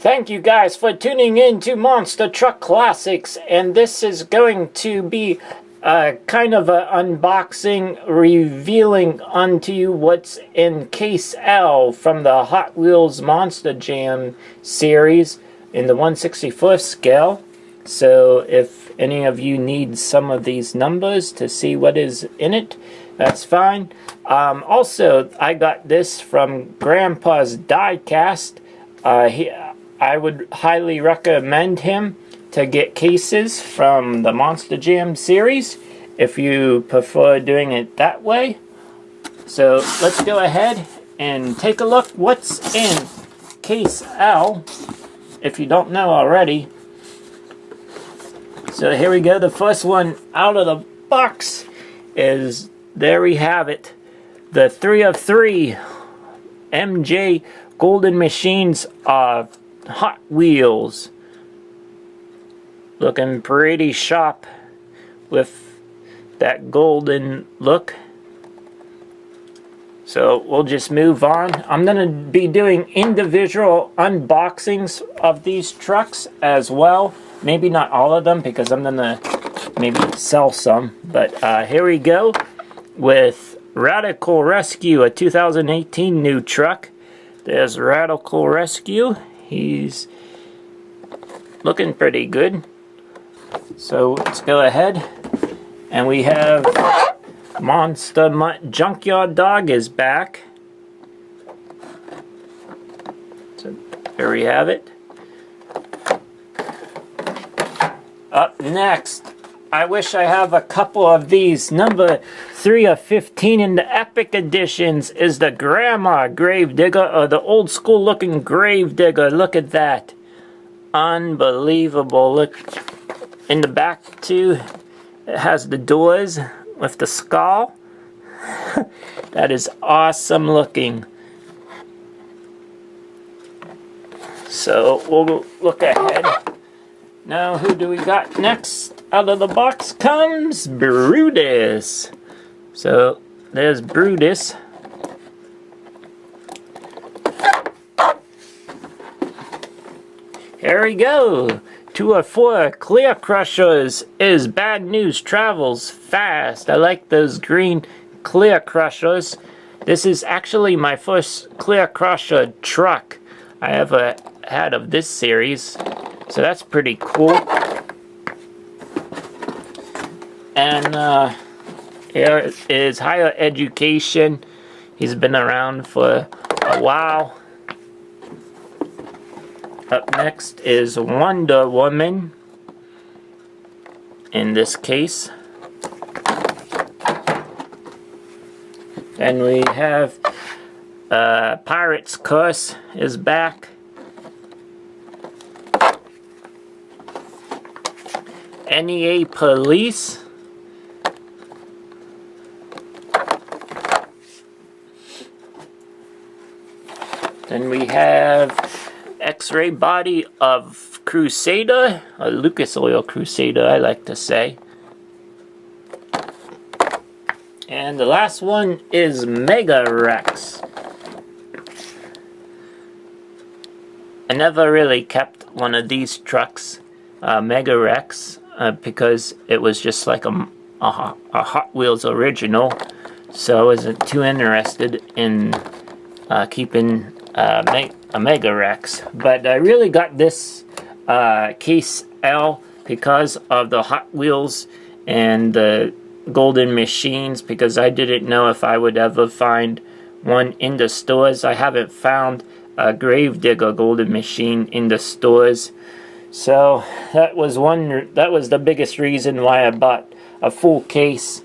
Thank you guys for tuning in to Monster Truck Classics, and this is going to be kind of an unboxing, revealing unto you what's in Case L from the Hot Wheels Monster Jam series in the 1/64th scale. So if any of you need some of these numbers to see what is in it, that's fine. Also, I got this from Grandpa's Diecast. I would highly recommend him to get cases from the Monster Jam series if you prefer doing it that way. So let's go ahead and take a look what's in Case L, if you don't know already. So here we go. The first one out of the box is, there we have it, the 3 of 3 MJ Golden Machines Hot Wheels. Looking pretty sharp with that golden look. So we'll just move on. I'm going to be doing individual unboxings of these trucks as well. Maybe not all of them because I'm going to maybe sell some. But here we go with Radical Rescue, a 2018 new truck. There's Radical Rescue. He's looking pretty good. So let's go ahead. And we have Monster Mutt Junkyard Dog is back. So there we have it. Up next, I wish I have a couple of these. Number 3 of 15 in the Epic Editions is the Grandma Gravedigger, or the old school looking Gravedigger. Look at that. Unbelievable. Look in the back too. It has the doors with the skull. That is awesome looking. So we'll look ahead. Now who do we got next? Out of the box comes Brutus. So there's Brutus. Here we go. 2 of 4 Clear Crushers is Bad News Travels Fast. I like those green Clear Crushers. This is actually my first Clear Crusher truck I ever had of this series. So that's pretty cool. And here is Higher Education. He's been around for a while. Up next is Wonder Woman, in this case. And we have Pirate's Curse is back. NEA Police. Then we have X-Ray Body of Crusader, a Lucas Oil Crusader, I like to say. And the last one is Mega Rex. I never really kept one of these trucks, Mega Rex, because it was just like a Hot Wheels original, so I wasn't too interested in keeping a Mega Rex. But I really got this Case L because of the Hot Wheels and the Golden Machines, because I didn't know if I would ever find one in the stores. I haven't found a Gravedigger Golden Machine in the stores. So that was the biggest reason why I bought a full case